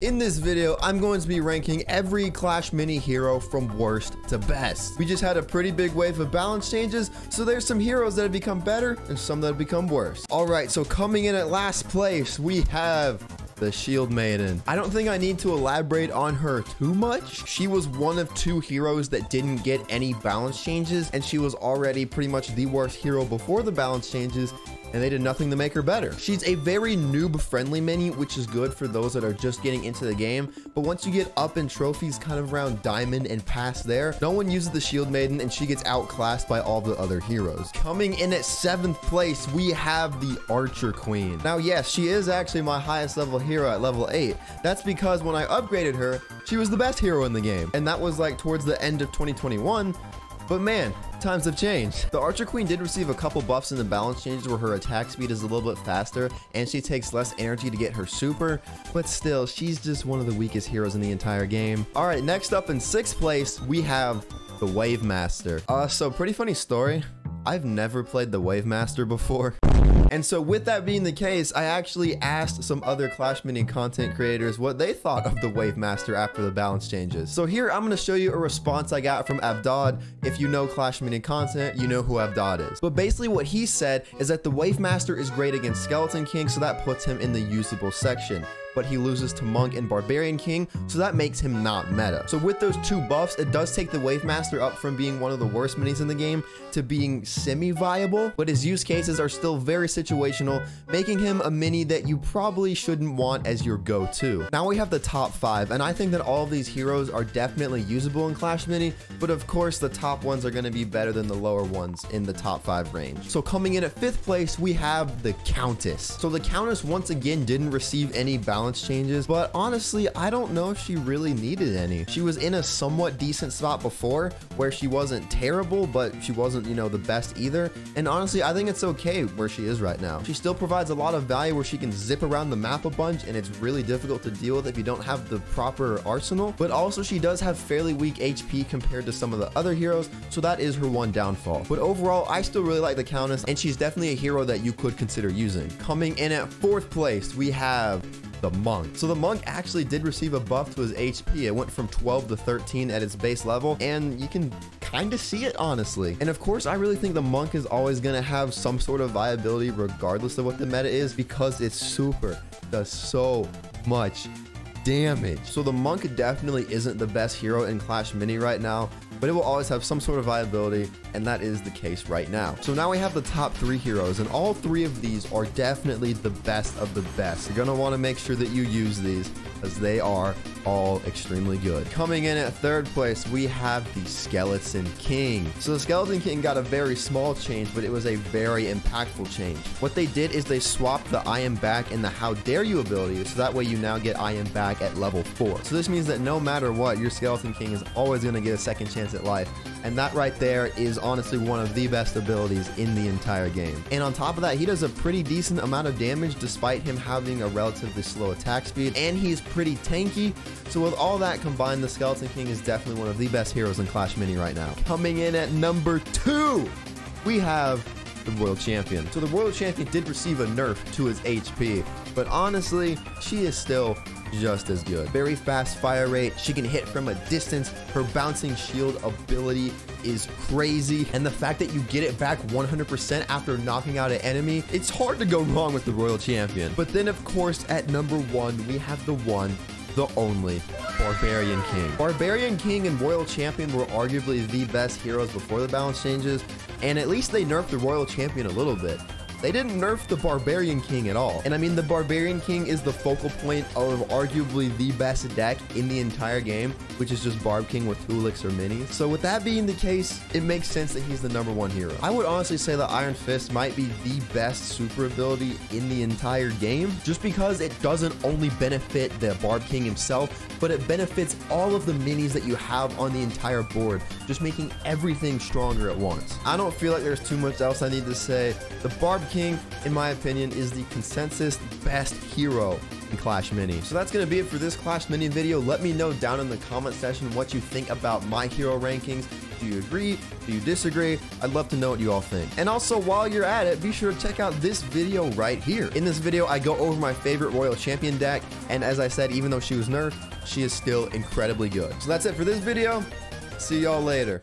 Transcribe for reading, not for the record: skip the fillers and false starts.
In this video, I'm going to be ranking every Clash Mini hero from worst to best. We just had a pretty big wave of balance changes, so there's some heroes that have become better and some that have become worse. All right, so coming in at last place, we have the Shield Maiden. I don't think I need to elaborate on her too much. She was one of two heroes that didn't get any balance changes, and she was already pretty much the worst hero before the balance changes, and they did nothing to make her better. She's a very noob-friendly mini, which is good for those that are just getting into the game, but once you get up in trophies kind of around Diamond and past there, no one uses the Shield Maiden, and she gets outclassed by all the other heroes. Coming in at 7th place, we have the Archer Queen. Now, yes, she is actually my highest level hero at level 8. That's because when I upgraded her, she was the best hero in the game, and that was like towards the end of 2021, but man, times have changed. The Archer Queen did receive a couple buffs in the balance changes where her attack speed is a little bit faster and she takes less energy to get her super, but still, she's just one of the weakest heroes in the entire game. All right, next up in 6th place, we have the Wave Master. So pretty funny story. I've never played the Wave Master before. And so with that being the case, I actually asked some other Clash Mini content creators what they thought of the Wave Master after the balance changes. So here I'm going to show you a response I got from Abdad. If you know Clash Mini content, you know who Abdad is. But basically what he said is that the Wave Master is great against Skeleton King, so that puts him in the usable section. But he loses to Monk and Barbarian King, so that makes him not meta. So with those two buffs, it does take the Wave Master up from being one of the worst minis in the game to being semi-viable, but his use cases are still very situational, making him a mini that you probably shouldn't want as your go-to. Now we have the top 5, and I think that all of these heroes are definitely usable in Clash Mini, but of course the top ones are going to be better than the lower ones in the top 5 range. So coming in at 5th place, we have the Countess. So the Countess once again didn't receive any balance changes, but honestly, I don't know if she really needed any. She was in a somewhat decent spot before where she wasn't terrible, but she wasn't, you know, the best either. And honestly, I think it's okay where she is right now. She still provides a lot of value where she can zip around the map a bunch, and it's really difficult to deal with if you don't have the proper arsenal. But also, she does have fairly weak HP compared to some of the other heroes, so that is her one downfall. But overall, I still really like the Countess, and she's definitely a hero that you could consider using. Coming in at 4th place, we have the Monk. So the Monk actually did receive a buff to his HP. It went from 12 to 13 at its base level, and you can kind of see it, honestly. And of course, I really think the Monk is always going to have some sort of viability regardless of what the meta is, because its super does so much damage. So the Monk definitely isn't the best hero in Clash Mini right now, but it will always have some sort of viability, and that is the case right now. So now we have the top 3 heroes, and all 3 of these are definitely the best of the best. You're gonna want to make sure that you use these, as they are all extremely good. Coming in at 3rd place, we have the Skeleton King. So the Skeleton King got a very small change, but it was a very impactful change. What they did is they swapped the I am back and the how dare you ability, so that way you now get I am back at level 4. So this means that no matter what, your Skeleton King is always going to get a second chance at life, and that right there is honestly one of the best abilities in the entire game. And on top of that, he does a pretty decent amount of damage despite him having a relatively slow attack speed, and he's pretty tanky. So with all that combined, the Skeleton King is definitely one of the best heroes in Clash Mini right now. Coming in at number 2, we have the Royal Champion. So the Royal Champion did receive a nerf to his HP, but honestly, she is still just as good. Very fast fire rate, she can hit from a distance, her bouncing shield ability is crazy, and the fact that you get it back 100% after knocking out an enemy, it's hard to go wrong with the Royal Champion. But then of course at number 1, we have the one, the only Barbarian King. Barbarian King and Royal Champion were arguably the best heroes before the balance changes, and at least they nerfed the Royal Champion a little bit. They didn't nerf the Barbarian King at all. And I mean, the Barbarian King is the focal point of arguably the best deck in the entire game, which is just Barb King with 2 elixir minis. So with that being the case, it makes sense that he's the number 1 hero. I would honestly say that Iron Fist might be the best super ability in the entire game, just because it doesn't only benefit the Barb King himself, but it benefits all of the minis that you have on the entire board, just making everything stronger at once. I don't feel like there's too much else I need to say. The Barb King, in my opinion, is the consensus best hero in Clash Mini. So that's going to be it for this Clash Mini video. Let me know down in the comment section what you think about my hero rankings. Do you agree? Do you disagree? I'd love to know what you all think. And also, while you're at it, be sure to check out this video right here. In this video, I go over my favorite Royal Champion deck, and as I said, even though she was nerfed, she is still incredibly good. So that's it for this video. See y'all later.